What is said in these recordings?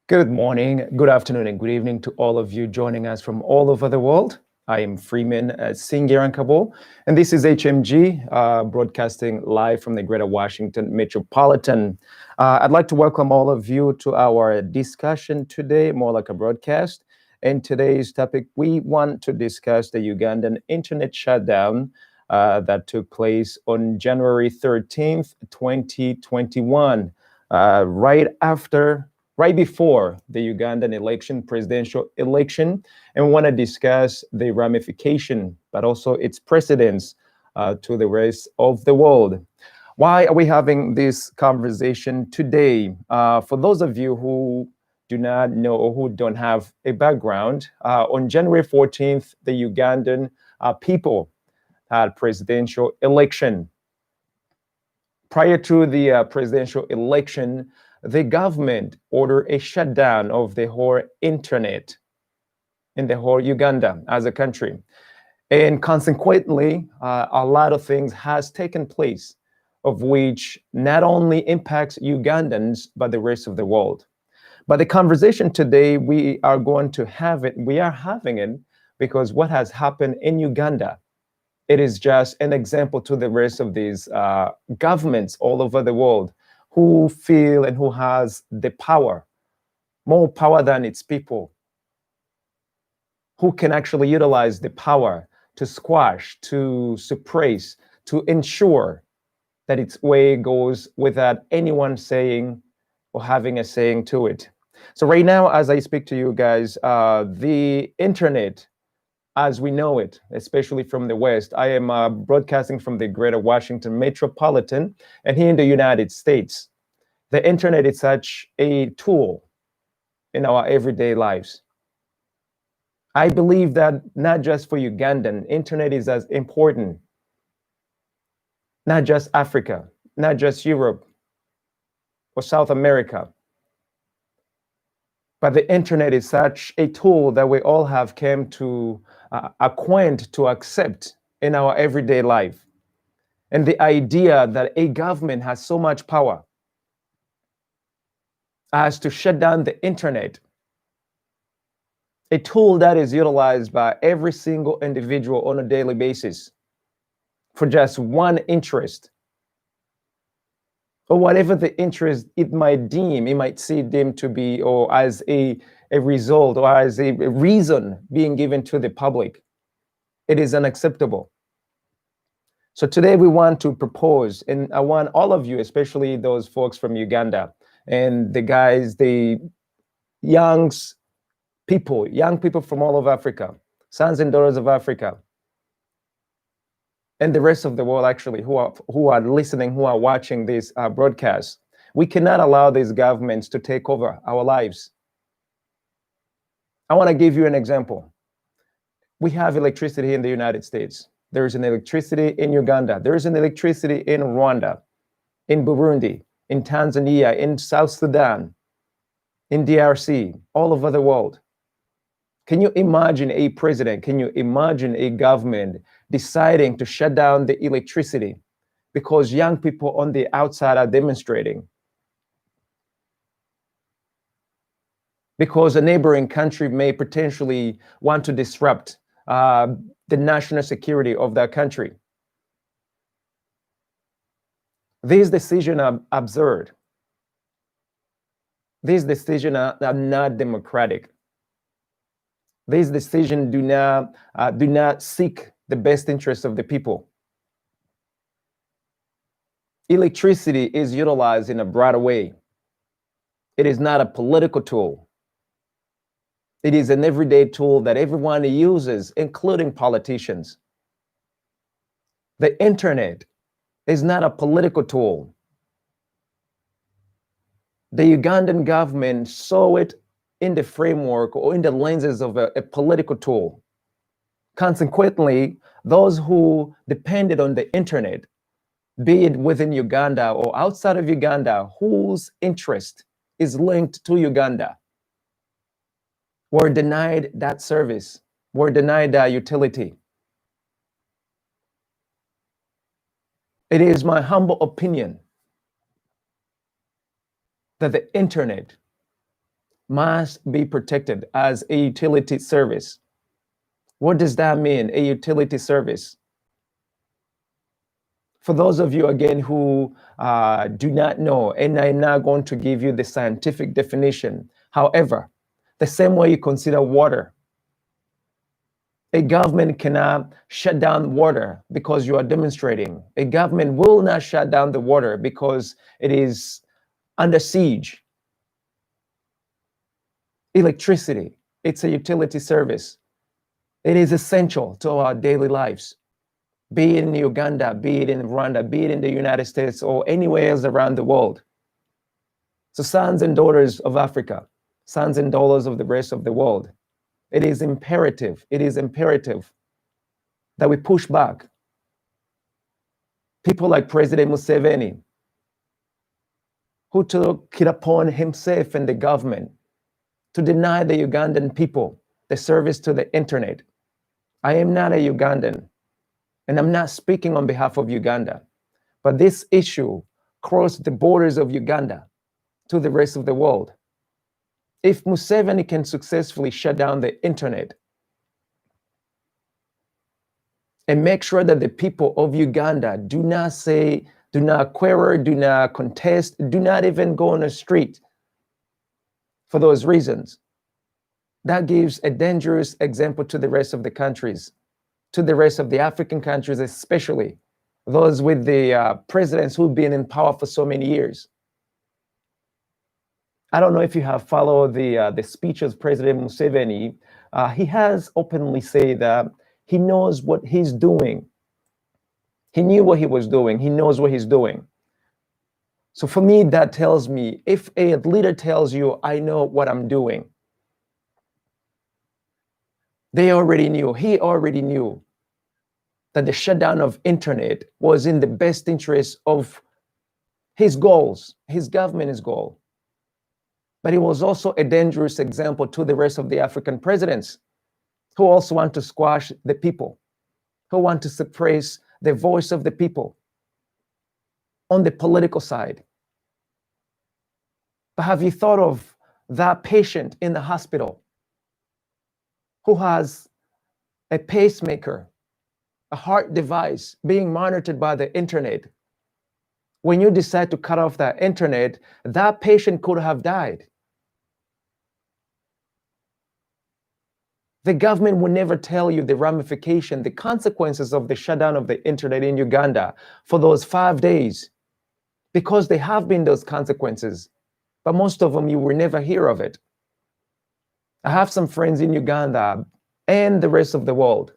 Good morning, good afternoon, and good evening to all of you joining us from all over the world. I am Freeman Singh here in Kabul, and this is HMG, broadcasting live from the Greater Washington Metropolitan. I'd like to welcome all of you to our discussion today, more like a broadcast. And today's topic, we want to discuss the Ugandan internet shutdown that took place on January 13th, 2021, right before the Ugandan presidential election, and we want to discuss the ramification, but also its precedents to the rest of the world. Why are we having this conversation today? For those of you who do not know or who don't have a background, on January 14th, the Ugandan people had presidential election. Prior to the presidential election, the government ordered a shutdown of the whole internet in the whole Uganda as a country. And consequently, a lot of things has taken place, of which not only impacts Ugandans, but the rest of the world. But the conversation today, we are having it because what has happened in Uganda, it is just an example to the rest of these governments all over the world who feel and who has the power, more power than its people, who can actually utilize the power to squash, to suppress, to ensure that its way goes without anyone saying or having a saying to it. So right now, as I speak to you guys, the internet, as we know it, especially from the West, I am broadcasting from the Greater Washington Metropolitan, and here in the United States, the internet is such a tool in our everyday lives. I believe that not just for Ugandan, internet is as important, not just Africa, not just Europe or South America, but the internet is such a tool that we all have come to acquaint, to accept in our everyday life. And the idea that a government has so much power as to shut down the internet, a tool that is utilized by every single individual on a daily basis for just one interest, or whatever the interest it might see deemed to be, or as a result, or as a reason being given to the public. It is unacceptable. So today we want to propose, and I want all of you, especially those folks from Uganda and the young people from all of Africa, sons and daughters of Africa, and the rest of the world actually, who are listening, who are watching this broadcast. We cannot allow these governments to take over our lives. I want to give you an example. We have electricity in the United States. There is an electricity in Uganda. There is an electricity in Rwanda, in Burundi, in Tanzania, in South Sudan, in DRC, all over the world. Can you imagine a president? Can you imagine a government deciding to shut down the electricity because young people on the outside are demonstrating? Because a neighboring country may potentially want to disrupt the national security of that country. These decisions are absurd. These decisions are not democratic. These decisions do not seek the best interests of the people. Electricity is utilized in a broader way. It is not a political tool. It is an everyday tool that everyone uses, including politicians. The internet is not a political tool. The Ugandan government saw it in the framework or in the lenses of a political tool. Consequently, those who depended on the internet, be it within Uganda or outside of Uganda, whose interest is linked to Uganda, were denied that service, were denied that utility. It is my humble opinion that the internet must be protected as a utility service. What does that mean, a utility service? For those of you, again, who do not know, and I'm not going to give you the scientific definition. However, the same way you consider water, a government cannot shut down water because you are demonstrating. A government will not shut down the water because it is under siege. Electricity, it's a utility service. It is essential to our daily lives, be it in Uganda, be it in Rwanda, be it in the United States, or anywhere else around the world. So sons and daughters of Africa, sons and daughters of the rest of the world, it is imperative that we push back. People like President Museveni, who took it upon himself and the government to deny the Ugandan people the service to the internet. I am not a Ugandan, and I'm not speaking on behalf of Uganda, but this issue crossed the borders of Uganda to the rest of the world. If Museveni can successfully shut down the internet and make sure that the people of Uganda do not say, do not query, do not contest, do not even go on the street for those reasons, that gives a dangerous example to the rest of the countries, to the rest of the African countries, especially those with the presidents who've been in power for so many years. I don't know if you have followed the speech of President Museveni. He has openly said that he knows what he's doing. He knew what he was doing. He knows what he's doing. So for me, that tells me, if a leader tells you, I know what I'm doing, they already knew, he already knew that the shutdown of internet was in the best interest of his goals, his government's goal. But it was also a dangerous example to the rest of the African presidents who also want to squash the people, who want to suppress the voice of the people on the political side. But have you thought of that patient in the hospital who has a pacemaker, a heart device being monitored by the internet? When you decide to cut off that internet, that patient could have died. The government will never tell you the ramification, the consequences of the shutdown of the internet in Uganda for those 5 days, because there have been those consequences, but most of them you will never hear of it. I have some friends in Uganda and the rest of the world.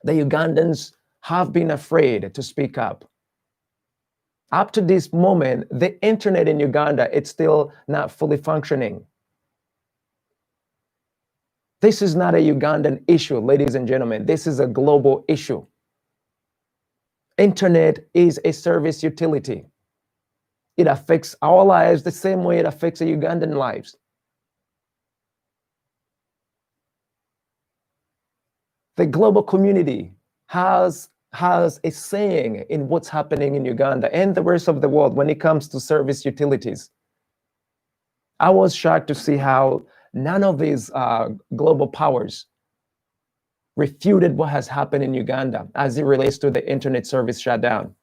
The Ugandans have been afraid to speak up. Up to this moment, the internet in Uganda, it's still not fully functioning. This is not a Ugandan issue, ladies and gentlemen. This is a global issue. Internet is a service utility. It affects our lives the same way it affects the Ugandan lives. The global community has a saying in what's happening in Uganda and the rest of the world when it comes to service utilities. I was shocked to see how none of these global powers refuted what has happened in Uganda as it relates to the internet service shutdown.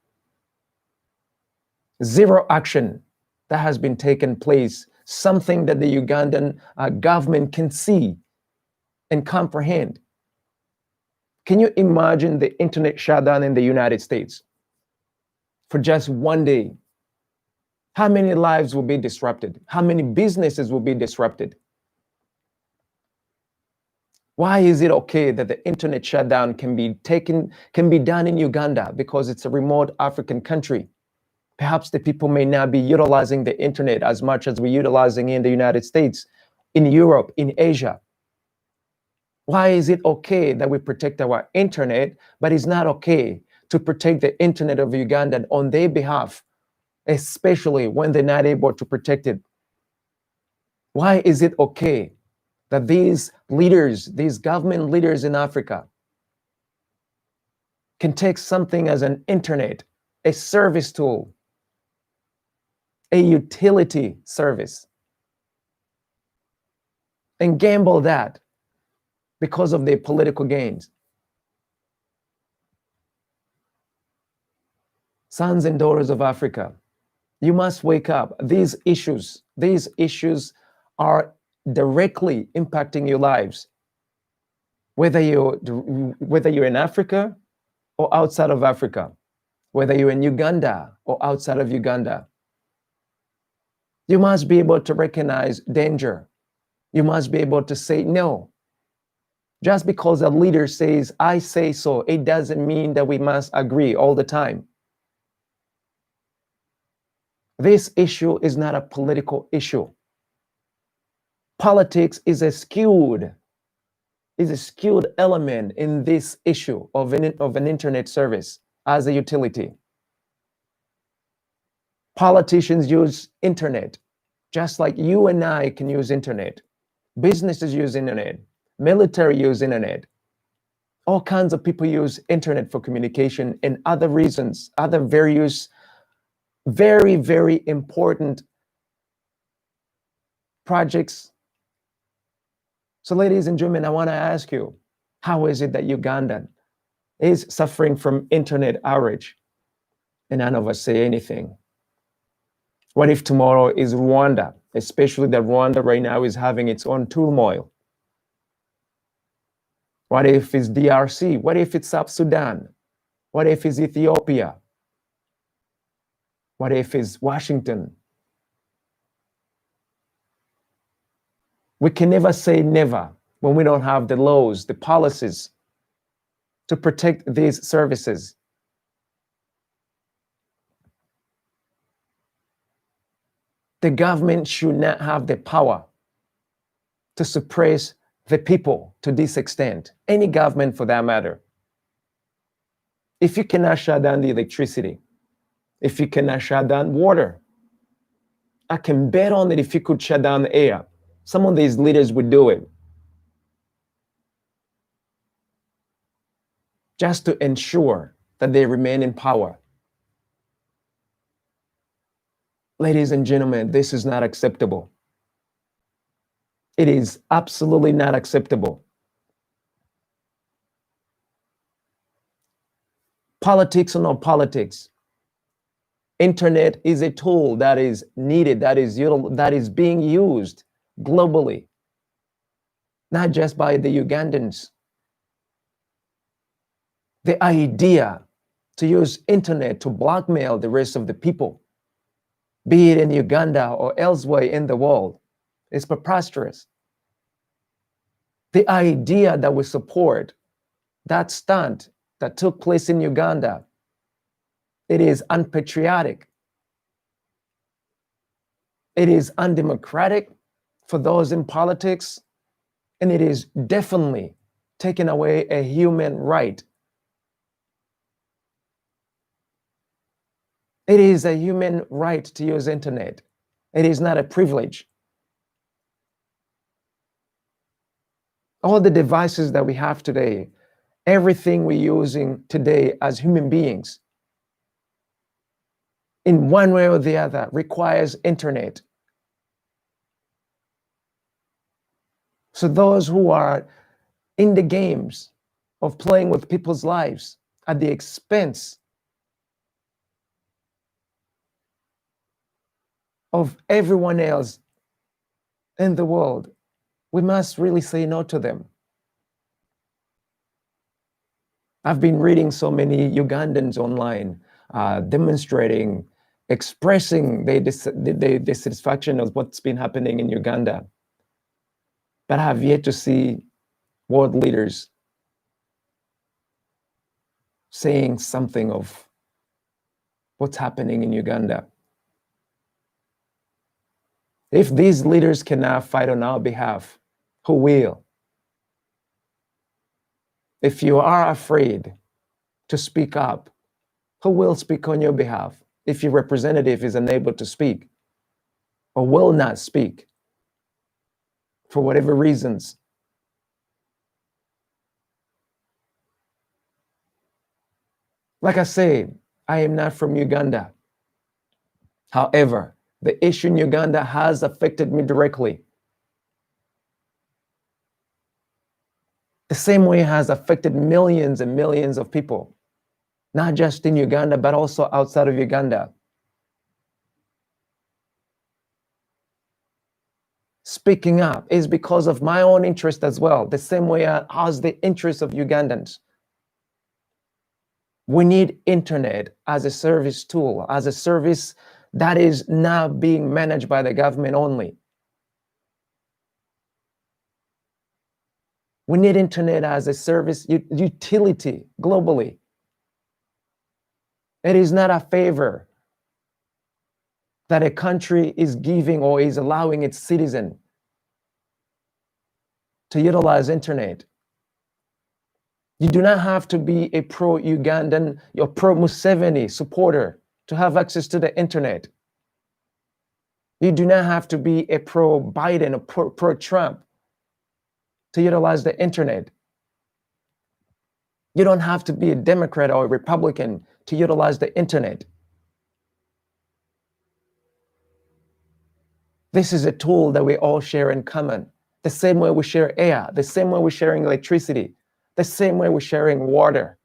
Zero action that has been taken place, something that the Ugandan government can see and comprehend. Can you imagine the internet shutdown in the United States for just 1 day? How many lives will be disrupted? How many businesses will be disrupted? Why is it okay that the internet shutdown can be done in Uganda because it's a remote African country? Perhaps the people may not be utilizing the internet as much as we're utilizing in the United States, in Europe, in Asia. Why is it okay that we protect our internet, but it's not okay to protect the internet of Uganda on their behalf, especially when they're not able to protect it? Why is it okay that these leaders, these government leaders in Africa, can take something as an internet, a service tool, a utility service, and gamble that because of their political gains. Sons and daughters of Africa, you must wake up. These issues are directly impacting your lives, whether you're in Africa or outside of Africa, whether you're in Uganda or outside of Uganda. You must be able to recognize danger. You must be able to say no. Just because a leader says, I say so, it doesn't mean that we must agree all the time. This issue is not a political issue. Politics is a skewed element in this issue of an internet service as a utility. Politicians use internet, just like you and I can use internet. Businesses use internet. Military use internet. All kinds of people use internet for communication and other reasons, other various, very, very important projects. So ladies and gentlemen, I want to ask you, how is it that Ugandan is suffering from internet outrage and none of us say anything? What if tomorrow is Rwanda, especially that Rwanda right now is having its own turmoil? What if it's DRC? What if it's South Sudan? What if it's Ethiopia? What if it's Washington? We can never say never when we don't have the laws, the policies to protect these services. The government should not have the power to suppress the people to this extent, any government for that matter. If you cannot shut down the electricity, if you cannot shut down water, I can bet on it if you could shut down the air. Some of these leaders would do it just to ensure that they remain in power. Ladies and gentlemen, this is not acceptable. It is absolutely not acceptable. Politics or no politics, internet is a tool that is needed, that is being used globally, not just by the Ugandans. The idea to use internet to blackmail the rest of the people, be it in Uganda or elsewhere in the world, is preposterous. The idea that we support that stunt that took place in Uganda, it is unpatriotic. It is undemocratic for those in politics, and it is definitely taking away a human right. It is a human right to use internet. It is not a privilege. All the devices that we have today, everything we're using today as human beings, in one way or the other, requires internet. So those who are in the games of playing with people's lives at the expense of everyone else in the world, we must really say no to them. I've been reading so many Ugandans online demonstrating, expressing their dissatisfaction of what's been happening in Uganda. But I have yet to see world leaders saying something of what's happening in Uganda. If these leaders cannot fight on our behalf, who will? If you are afraid to speak up, who will speak on your behalf? If your representative is unable to speak or will not speak for whatever reasons. Like I said, I am not from Uganda. However, the issue in Uganda has affected me directly. The same way it has affected millions and millions of people, not just in Uganda, but also outside of Uganda. Speaking up is because of my own interest as well, the same way as the interest of Ugandans. We need internet as a service tool, as a service that is not being managed by the government only. We need internet as a service utility globally. It is not a favor that a country is giving or is allowing its citizen to utilize internet. You do not have to be a pro-Ugandan or pro-Museveni supporter to have access to the internet. You do not have to be a pro-Biden or pro-Trump to utilize the internet. You don't have to be a Democrat or a Republican to utilize the internet. This is a tool that we all share in common. The same way we share air, the same way we're sharing electricity, the same way we're sharing water.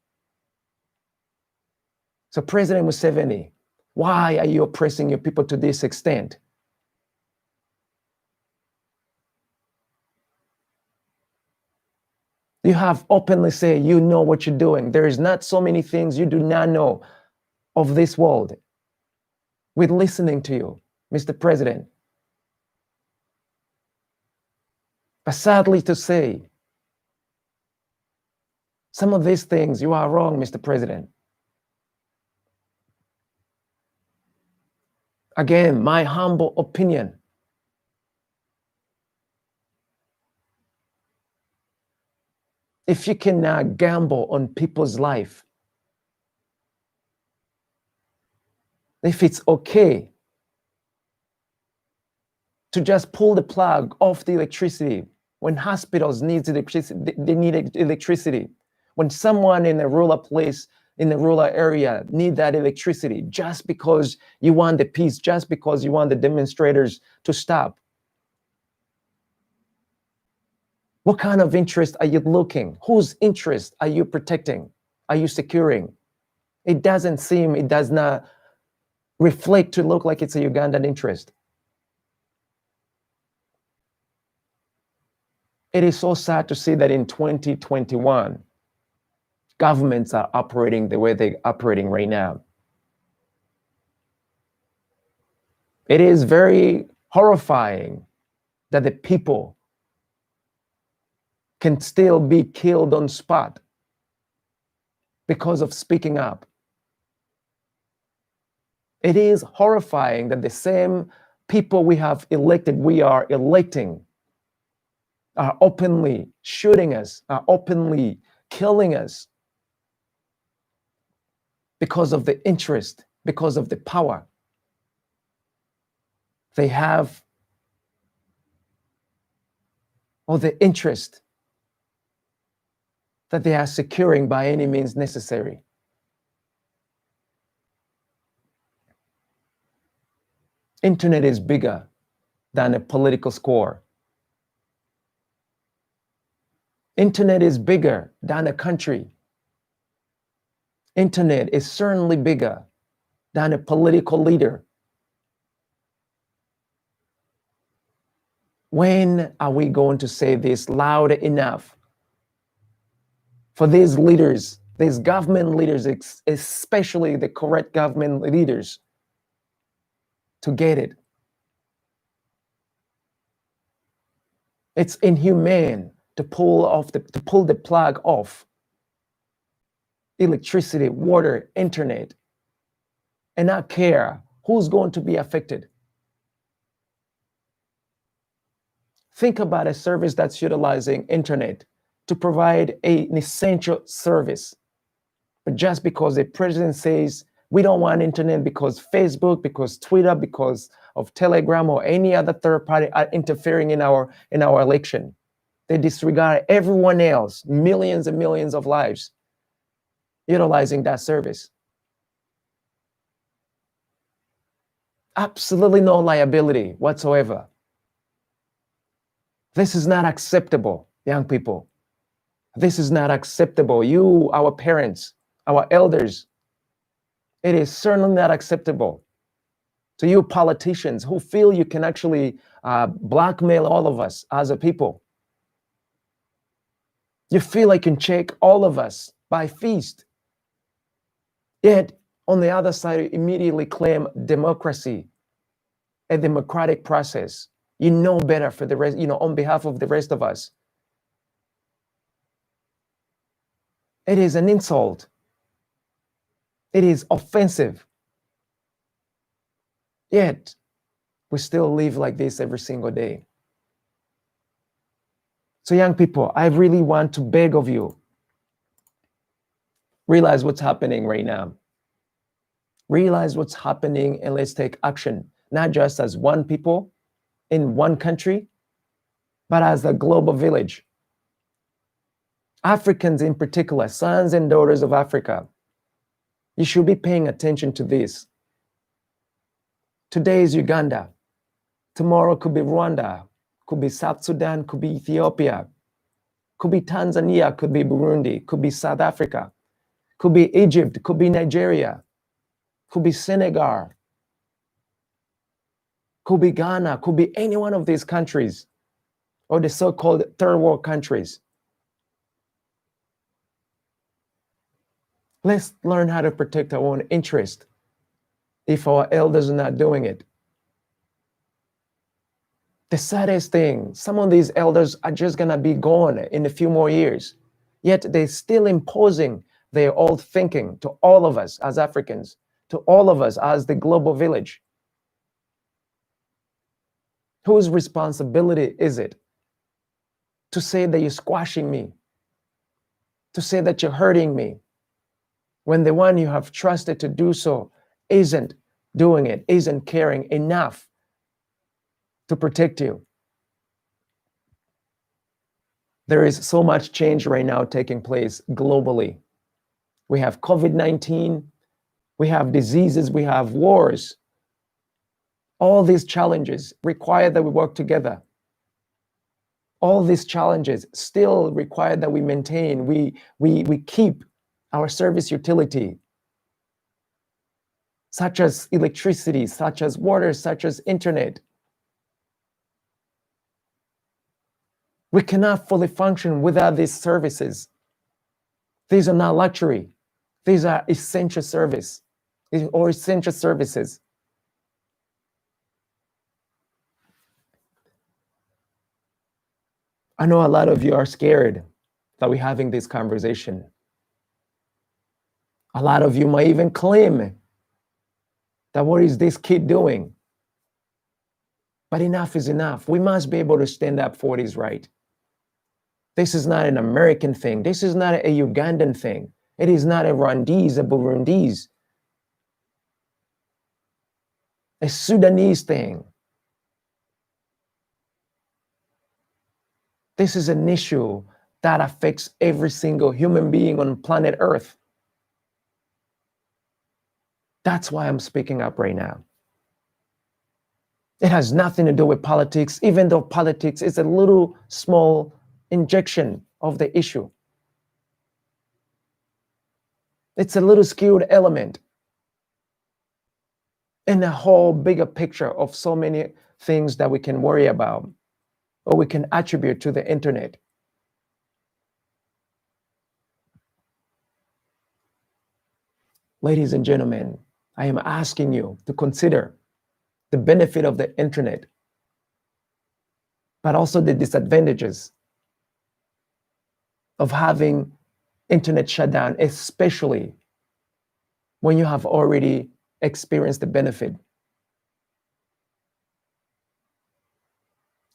So President Museveni, why are you oppressing your people to this extent? You have openly said you know what you're doing. There is not so many things you do not know of this world. We're listening to you, Mr. President. But sadly to say, some of these things you are wrong, Mr. President. Again, my humble opinion. If you cannot gamble on people's life, if it's okay to just pull the plug off the electricity when hospitals need electricity, they need electricity. When someone in a rural place, in a rural area need that electricity just because you want the peace, just because you want the demonstrators to stop. What kind of interest are you looking? Whose interest are you protecting? Are you securing? It doesn't seem, it does not reflect to look like it's a Ugandan interest. It is so sad to see that in 2021, governments are operating the way they're operating right now. It is very horrifying that the people can still be killed on spot because of speaking up. It is horrifying that the same people we have elected, we are electing, are openly shooting us, are openly killing us because of the interest, because of the power they have, or the interest that they are securing by any means necessary. Internet is bigger than a political score. Internet is bigger than a country. Internet is certainly bigger than a political leader. When are we going to say this loud enough for these leaders, these government leaders, especially the correct government leaders, to get it? It's inhumane to pull the plug off electricity, water, internet, and not care who's going to be affected. Think about a service that's utilizing internet to provide an essential service. But just because the president says We don't want internet because Facebook, because Twitter, because of Telegram or any other third party are interfering in our election. They disregard everyone else, millions and millions of lives utilizing that service. Absolutely no liability whatsoever. This is not acceptable, young people. This is not acceptable. You, our parents, our elders, it is certainly not acceptable. To you politicians who feel you can actually blackmail all of us as a people. You feel like you can check all of us by feast. Yet, on the other side, you immediately claim democracy, a democratic process. You know better for the rest, on behalf of the rest of us. It is an insult. It is offensive. Yet, we still live like this every single day. So young people, I really want to beg of you, realize what's happening right now. Realize what's happening and let's take action, not just as one people in one country, but as a global village. Africans in particular, sons and daughters of Africa, you should be paying attention to this. Today is Uganda. Tomorrow could be Rwanda, could be South Sudan, could be Ethiopia, could be Tanzania, could be Burundi, could be South Africa, could be Egypt, could be Nigeria, could be Senegal, could be Ghana, could be any one of these countries or the so-called third world countries. Let's learn how to protect our own interest if our elders are not doing it. The saddest thing, some of these elders are just going to be gone in a few more years, yet they're still imposing their old thinking to all of us as Africans, to all of us as the global village. Whose responsibility is it to say that you're squashing me, to say that you're hurting me, when the one you have trusted to do so isn't doing it, isn't caring enough to protect you? There is so much change right now taking place globally. We have COVID-19, we have diseases, we have wars. All these challenges require that we work together. All these challenges still require that we maintain, we keep our service utility, such as electricity, such as water, such as internet. We cannot fully function without these services. These are not luxury. These are essential service or essential services. I know a lot of you are scared that we're having this conversation. A lot of you might even claim that what is this kid doing? But enough is enough. We must be able to stand up for what is right. This is not an American thing. This is not a Ugandan thing. It is not a Rwandese, a Burundese, a Sudanese thing. This is an issue that affects every single human being on planet Earth. That's why I'm speaking up right now. It has nothing to do with politics, even though politics is a little small injection of the issue. It's a little skewed element in the whole bigger picture of so many things that we can worry about or we can attribute to the internet. Ladies and gentlemen, I am asking you to consider the benefit of the internet, but also the disadvantages of having internet shutdown, especially when you have already experienced the benefit.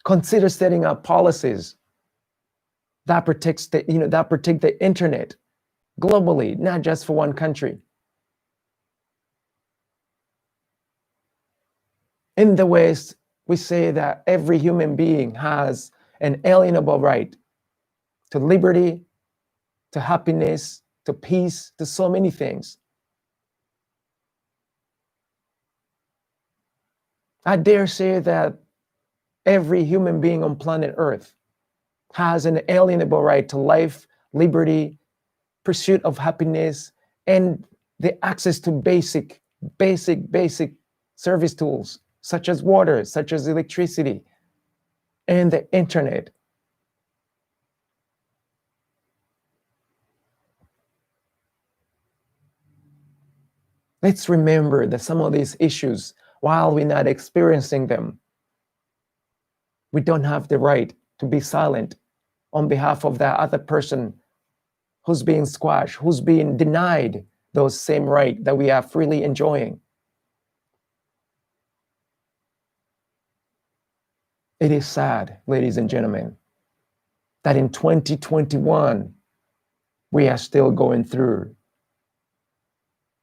Consider setting up policies that protect the internet globally, not just for one country. In the West, we say that every human being has an alienable right to liberty, to happiness, to peace, to so many things. I dare say that every human being on planet Earth has an alienable right to life, liberty, pursuit of happiness, and the access to basic service tools, such as water, such as electricity, and the internet. Let's remember that some of these issues, while we're not experiencing them, we don't have the right to be silent on behalf of that other person who's being squashed, who's being denied those same rights that we are freely enjoying. It is sad, ladies and gentlemen, that in 2021, we are still going through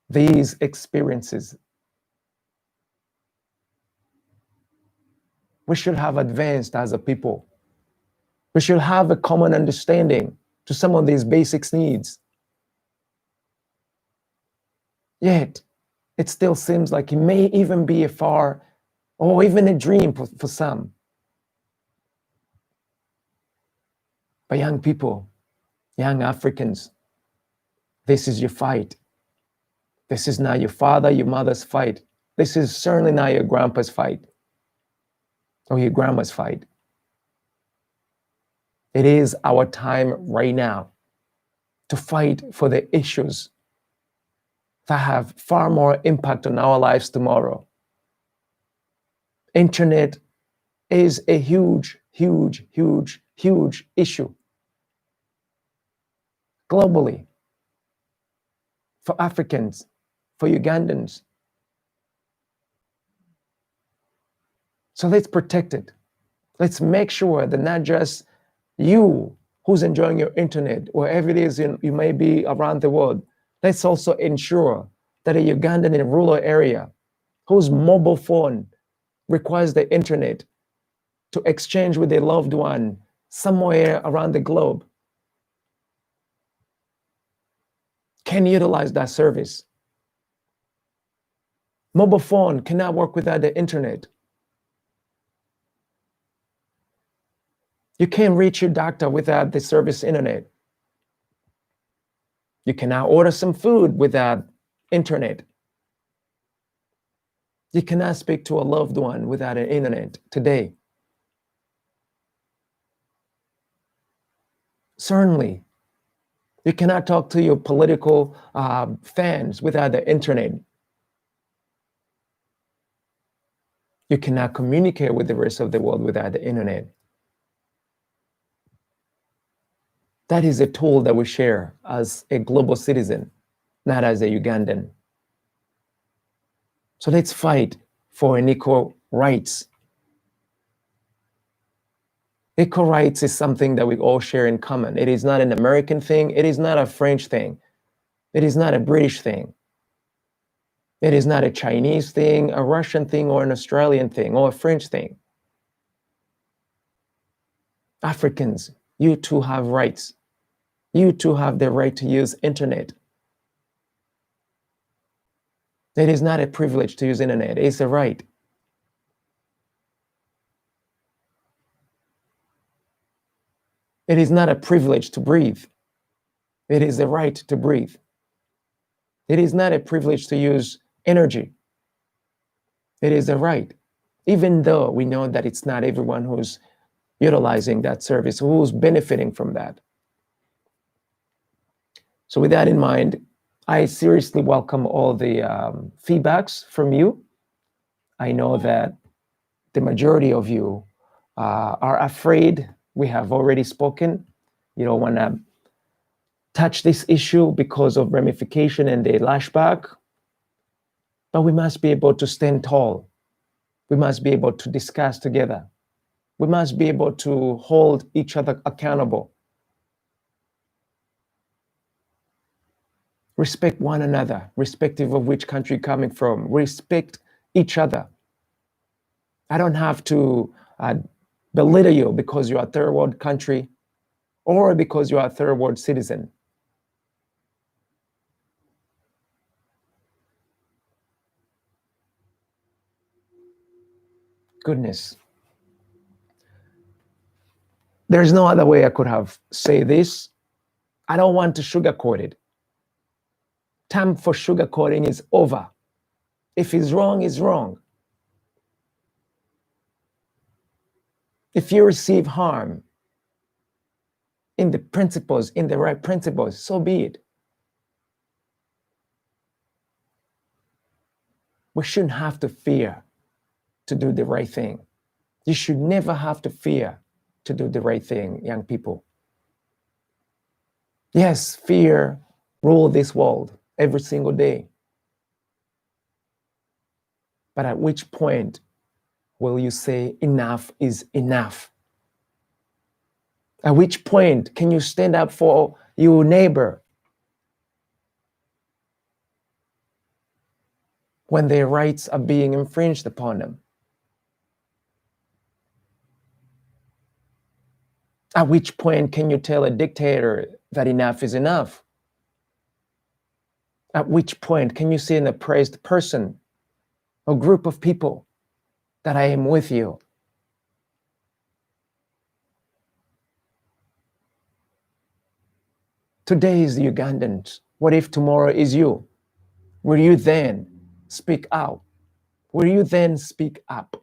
these experiences. We should have advanced as a people. We should have a common understanding to some of these basic needs. Yet, it still seems like it may even be a far or even a dream for some. But young people, young Africans, this is your fight. This is not your father, your mother's fight. This is certainly not your grandpa's fight or your grandma's fight. It is our time right now to fight for the issues that have far more impact on our lives tomorrow. Internet is a huge issue globally for Africans, for Ugandans. So let's protect it. Let's make sure that not just you who's enjoying your internet, wherever it is you may be around the world, let's also ensure that a Ugandan in a rural area whose mobile phone requires the internet to exchange with a loved one somewhere around the globe can utilize that service. Mobile phone cannot work without the internet. You can't reach your doctor without the service internet. You cannot order some food without internet. You cannot speak to a loved one without an internet today. Certainly, you cannot talk to your political fans without the internet. You cannot communicate with the rest of the world without the internet. That is a tool that we share as a global citizen, not as a Ugandan. So let's fight for an equal rights. Equal rights is something that we all share in common. It is not an American thing. It is not a French thing. It is not a British thing. It is not a Chinese thing, a Russian thing, or an Australian thing, or a French thing. Africans, you too have rights. You too have the right to use internet. It is not a privilege to use internet. It's a right. It is not a privilege to breathe. It is a right to breathe. It is not a privilege to use energy. It is a right, even though we know that it's not everyone who's utilizing that service, who's benefiting from that. So with that in mind, I seriously welcome all the feedbacks from you. I know that the majority of you are afraid. We have already spoken. You don't want to touch this issue because of ramification and the lashback. But we must be able to stand tall. We must be able to discuss together. We must be able to hold each other accountable. Respect one another, irrespective of which country you're coming from. Respect each other. I don't have to belittle you because you're a third world country or because you're a third world citizen. Goodness. There's no other way I could have said this. I don't want to sugarcoat it. Time for sugarcoating is over. If it's wrong, it's wrong. If you receive harm in the principles, in the right principles, so be it. We shouldn't have to fear to do the right thing. You should never have to fear to do the right thing, young people. Yes, fear rules this world every single day. But at which point will you say enough is enough? At which point can you stand up for your neighbor when their rights are being infringed upon them? At which point can you tell a dictator that enough is enough? At which point can you say an oppressed person or group of people that I am with you? Today is the Ugandans. What if tomorrow is you? Will you then speak out? Will you then speak up?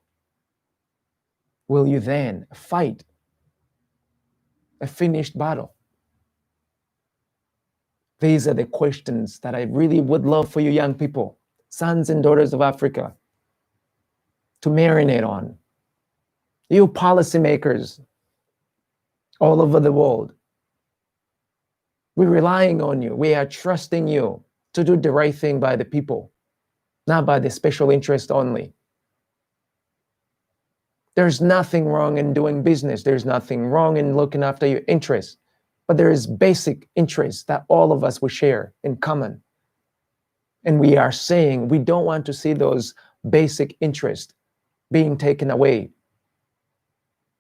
Will you then fight a finished battle? These are the questions that I really would love for you young people, sons and daughters of Africa, to marinate on. You policymakers all over the world, we're relying on you. We are trusting you to do the right thing by the people, not by the special interest only. There's nothing wrong in doing business. There's nothing wrong in looking after your interests. But there is basic interests that all of us will share in common. And we are saying we don't want to see those basic interests being taken away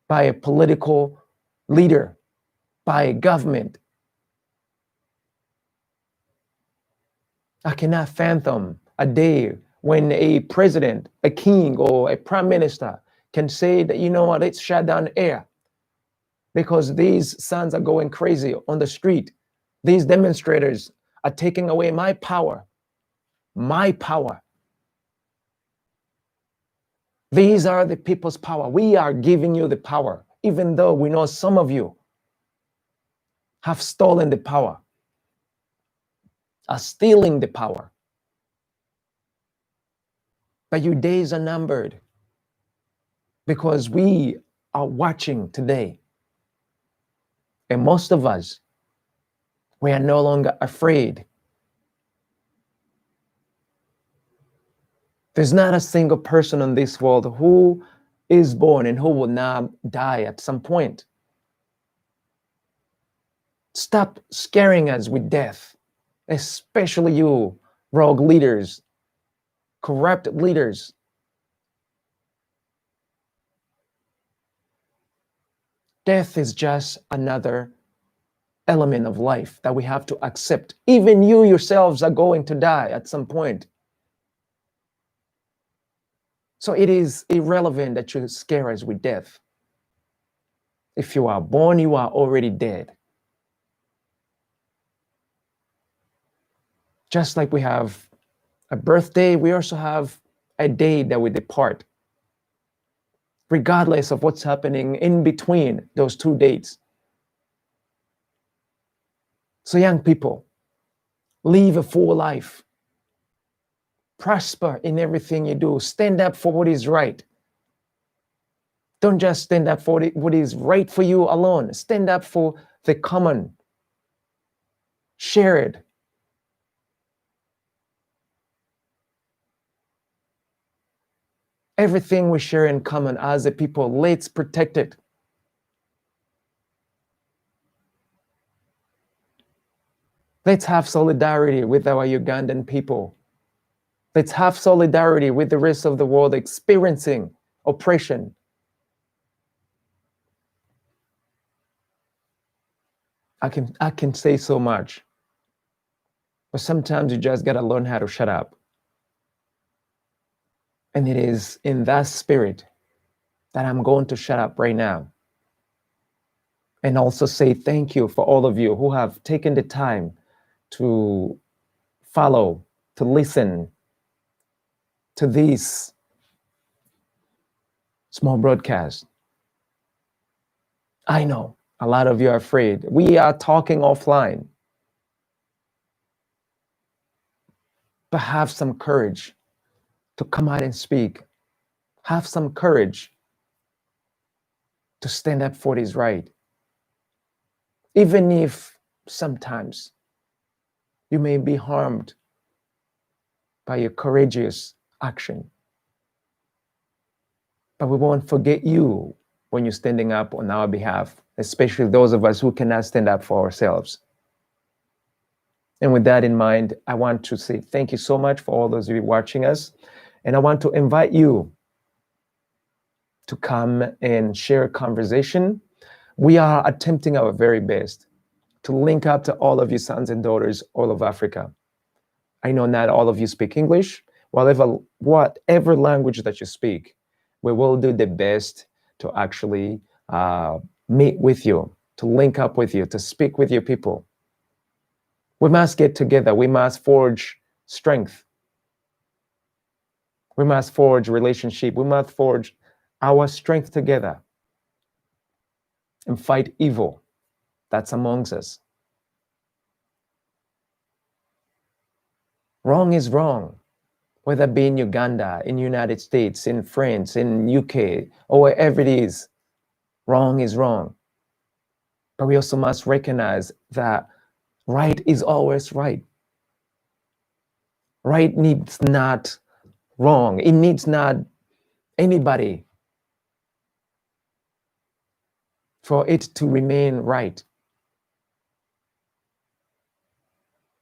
by a political leader, by a government. I cannot fathom a day when a president, a king, or a prime minister can say that, you know what, let's shut down air because these sons are going crazy on the street. These demonstrators are taking away my power. My power. These are the people's power. We are giving you the power, even though we know some of you have stolen the power, are stealing the power. But your days are numbered because we are watching today. And most of us, we are no longer afraid. There's not a single person in this world who is born and who will not die at some point. Stop scaring us with death, especially you, rogue leaders, corrupt leaders. Death is just another element of life that we have to accept. Even you yourselves are going to die at some point. So it is irrelevant that you scare us with death. If you are born, you are already dead. Just like we have a birthday, we also have a day that we depart, regardless of what's happening in between those two dates. So young people, live a full life. Prosper in everything you do. Stand up for what is right. Don't just stand up for what is right for you alone. Stand up for the common. Share it. Everything we share in common as a people, let's protect it. Let's have solidarity with our Ugandan people. Let's have solidarity with the rest of the world experiencing oppression. I can say so much, but sometimes you just gotta learn how to shut up. And it is in that spirit that I'm going to shut up right now. And also say thank you for all of you who have taken the time to follow, to listen to these small broadcasts. I know a lot of you are afraid. We are talking offline. But have some courage to come out and speak. Have some courage to stand up for what is right. Even if sometimes you may be harmed by your courageous action. But we won't forget you when you're standing up on our behalf, especially those of us who cannot stand up for ourselves. And with that in mind, I want to say thank you so much for all those of you watching us. And I want to invite you to come and share a conversation. We are attempting our very best to link up to all of you sons and daughters all of Africa. I know not all of you speak English. Whatever language that you speak, we will do the best to actually meet with you, to link up with you, to speak with your people. We must get together. We must forge strength. We must forge relationship. We must forge our strength together and fight evil that's amongst us. Wrong is wrong, whether it be in Uganda, in the United States, in France, in UK, or wherever it is. Wrong is wrong. But we also must recognize that right is always right. Right needs not wrong. It needs not anybody for it to remain right.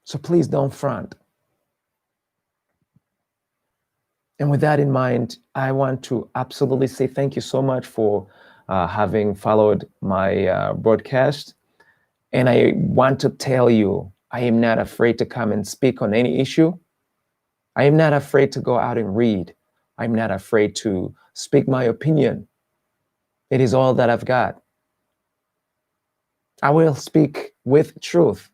So please don't front. And with that in mind, I want to absolutely say thank you so much for having followed my broadcast. And I want to tell you, I am not afraid to come and speak on any issue. I am not afraid to go out and read. I'm not afraid to speak my opinion. It is all that I've got. I will speak with truth.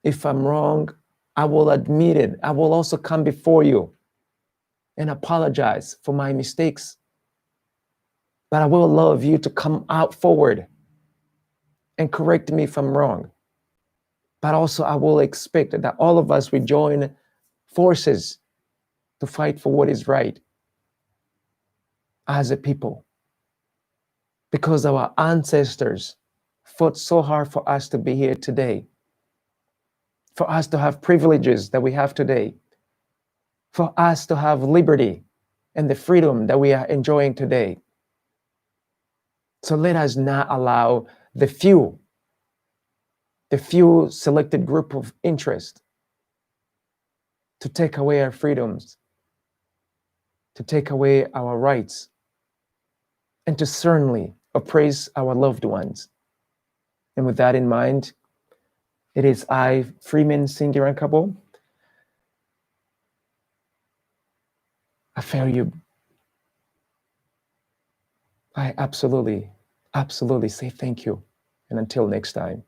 If I'm wrong, I will admit it. I will also come before you and apologize for my mistakes. But I will love you to come out forward and correct me if I'm wrong. But also I will expect that all of us will join forces to fight for what is right as a people. Because our ancestors fought so hard for us to be here today, for us to have privileges that we have today, for us to have liberty and the freedom that we are enjoying today. So let us not allow the few selected group of interest to take away our freedoms, to take away our rights, and to certainly oppress our loved ones. And with that in mind, it is I, Freeman Singirankabo. I feel you. I absolutely say thank you. And until next time.